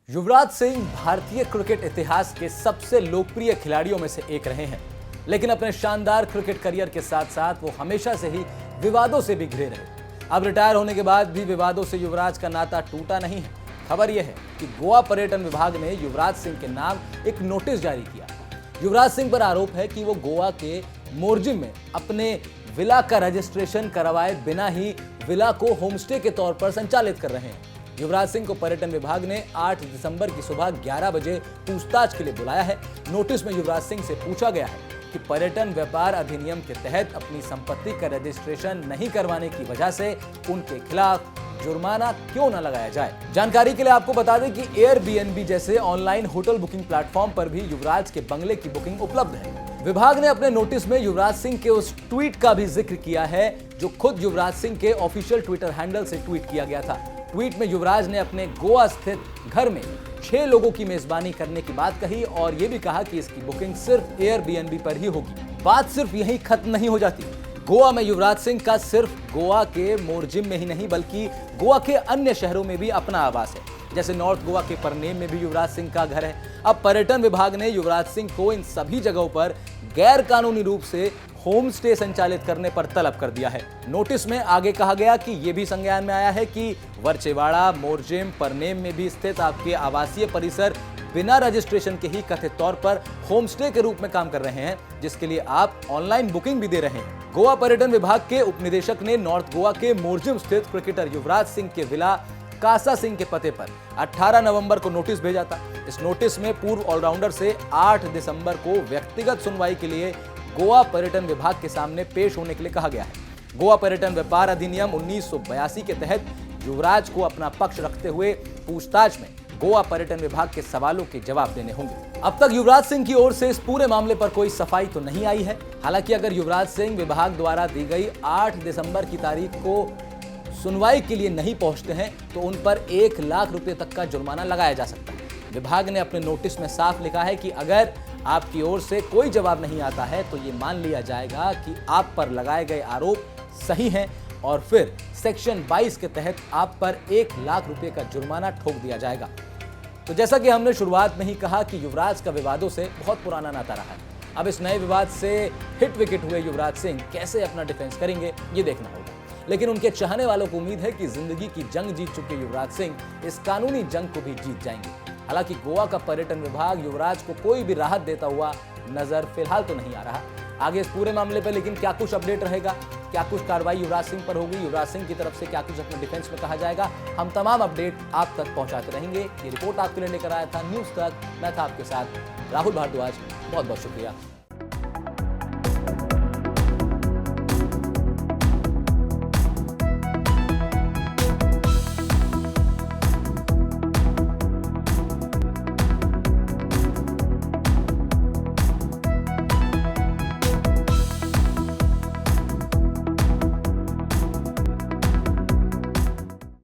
युवराज सिंह भारतीय क्रिकेट इतिहास के सबसे लोकप्रिय खिलाड़ियों में से एक रहे हैं, लेकिन अपने शानदार क्रिकेट करियर के साथ साथ वो हमेशा से ही विवादों से भी घिरे रहे। अब रिटायर होने के बाद भी विवादों से युवराज का नाता टूटा नहीं है। खबर यह है कि गोवा पर्यटन विभाग ने युवराज सिंह के नाम एक नोटिस जारी किया। युवराज सिंह पर आरोप है कि वो गोवा के मोरजिम में अपने विला का रजिस्ट्रेशन करवाए बिना ही विला को होमस्टे के तौर पर संचालित कर रहे हैं। युवराज सिंह को पर्यटन विभाग ने 8 दिसंबर की सुबह 11 बजे पूछताछ के लिए बुलाया है। नोटिस में युवराज सिंह से पूछा गया है कि पर्यटन व्यापार अधिनियम के तहत अपनी संपत्ति का रजिस्ट्रेशन नहीं करवाने की वजह से उनके खिलाफ जुर्माना क्यों न लगाया जाए। जानकारी के लिए आपको बता दें कि एयरबीएनबी जैसे ऑनलाइन होटल बुकिंग प्लेटफॉर्म पर भी युवराज के बंगले की बुकिंग उपलब्ध है। विभाग ने अपने नोटिस में युवराज सिंह के उस ट्वीट का भी जिक्र किया है जो खुद युवराज सिंह के ऑफिशियल ट्विटर हैंडल से ट्वीट किया गया था। ट्वीट में युवराज ने अपने गोवा स्थित घर में 6 लोगों की मेजबानी करने की बात कही और यह भी कहा कि इसकी बुकिंग सिर्फ एयरबीएनबी पर ही होगी। बात सिर्फ यहीं खत्म नहीं हो जाती। गोवा में युवराज सिंह का सिर्फ गोवा के मोरजिम में ही नहीं बल्कि गोवा के अन्य शहरों में भी अपना आवास है। जैसे नॉर्थ गोवा के परनेम में भी युवराज सिंह का घर है। अब पर्यटन विभाग ने युवराज सिंह को इन सभी जगहों पर गैर कानूनी रूप से होम स्टे संचालित करने पर तलब कर दिया है। नोटिस में आगे कहा गया कि यह भी संज्ञान में आया है कि वर्चेवाड़ा, मोरजिम, परनेम में भी स्थित आपके आवासीय परिसर बिना रजिस्ट्रेशन के ही कथित तौर पर होम स्टे के रूप में काम कर रहे हैं, जिसके लिए आप ऑनलाइन बुकिंग भी दे रहे हैं। गोवा पर्यटन विभाग के उपनिदेशक ने नॉर्थ गोवा के मोरजिम स्थित क्रिकेटर युवराज सिंह के विला कासा सिंह के पते पर 18 नवंबर को नोटिस भेजा था। इस नोटिस में पूर्व ऑलराउंडर से 8 दिसंबर को व्यक्तिगत सुनवाई के लिए गोवा पर्यटन विभाग के सामने पेश होने के लिए कहा गया है। गोवा पर्यटन व्यापार अधिनियम 1982 के तहत युवराज को अपना पक्ष रखते हुए पूछताछ में गोवा पर्यटन विभाग के सवालों के जवाब देने होंगे। अब तक युवराज सिंह की ओर से इस पूरे मामले पर कोई सफाई तो नहीं आई है। हालांकि अगर युवराज सिंह विभाग द्वारा दी गई 8 दिसंबर की तारीख को सुनवाई के लिए नहीं पहुंचते हैं तो उन पर 1 लाख रुपए तक का जुर्माना लगाया जा सकता है। विभाग ने अपने नोटिस में साफ लिखा है कि अगर आपकी ओर से कोई जवाब नहीं आता है तो ये मान लिया जाएगा कि आप पर लगाए गए आरोप सही हैं और फिर सेक्शन 22 के तहत आप पर 1 लाख रुपए का जुर्माना ठोक दिया जाएगा। तो जैसा कि हमने शुरुआत में ही कहा कि युवराज का विवादों से बहुत पुराना नाता रहा है। अब इस नए विवाद से हिट विकेट हुए युवराज सिंह कैसे अपना डिफेंस करेंगे ये देखना होगा। लेकिन उनके चाहने वालों को उम्मीद है कि जिंदगी की जंग जीत चुके युवराज सिंह इस कानूनी जंग को भी जीत जाएंगे। हालांकि गोवा का पर्यटन विभाग युवराज को कोई भी राहत देता हुआ नजर फिलहाल तो नहीं आ रहा। आगे इस पूरे मामले पर लेकिन क्या कुछ अपडेट रहेगा, क्या कुछ कार्रवाई युवराज सिंह पर होगी, युवराज सिंह की तरफ से क्या कुछ अपने डिफेंस में कहा जाएगा, हम तमाम अपडेट आप तक पहुंचाते रहेंगे। ये रिपोर्ट आपके लिए लेकर आया था न्यूज़ तक। मैं था आपके साथ राहुल भारद्वाज। बहुत बहुत शुक्रिया।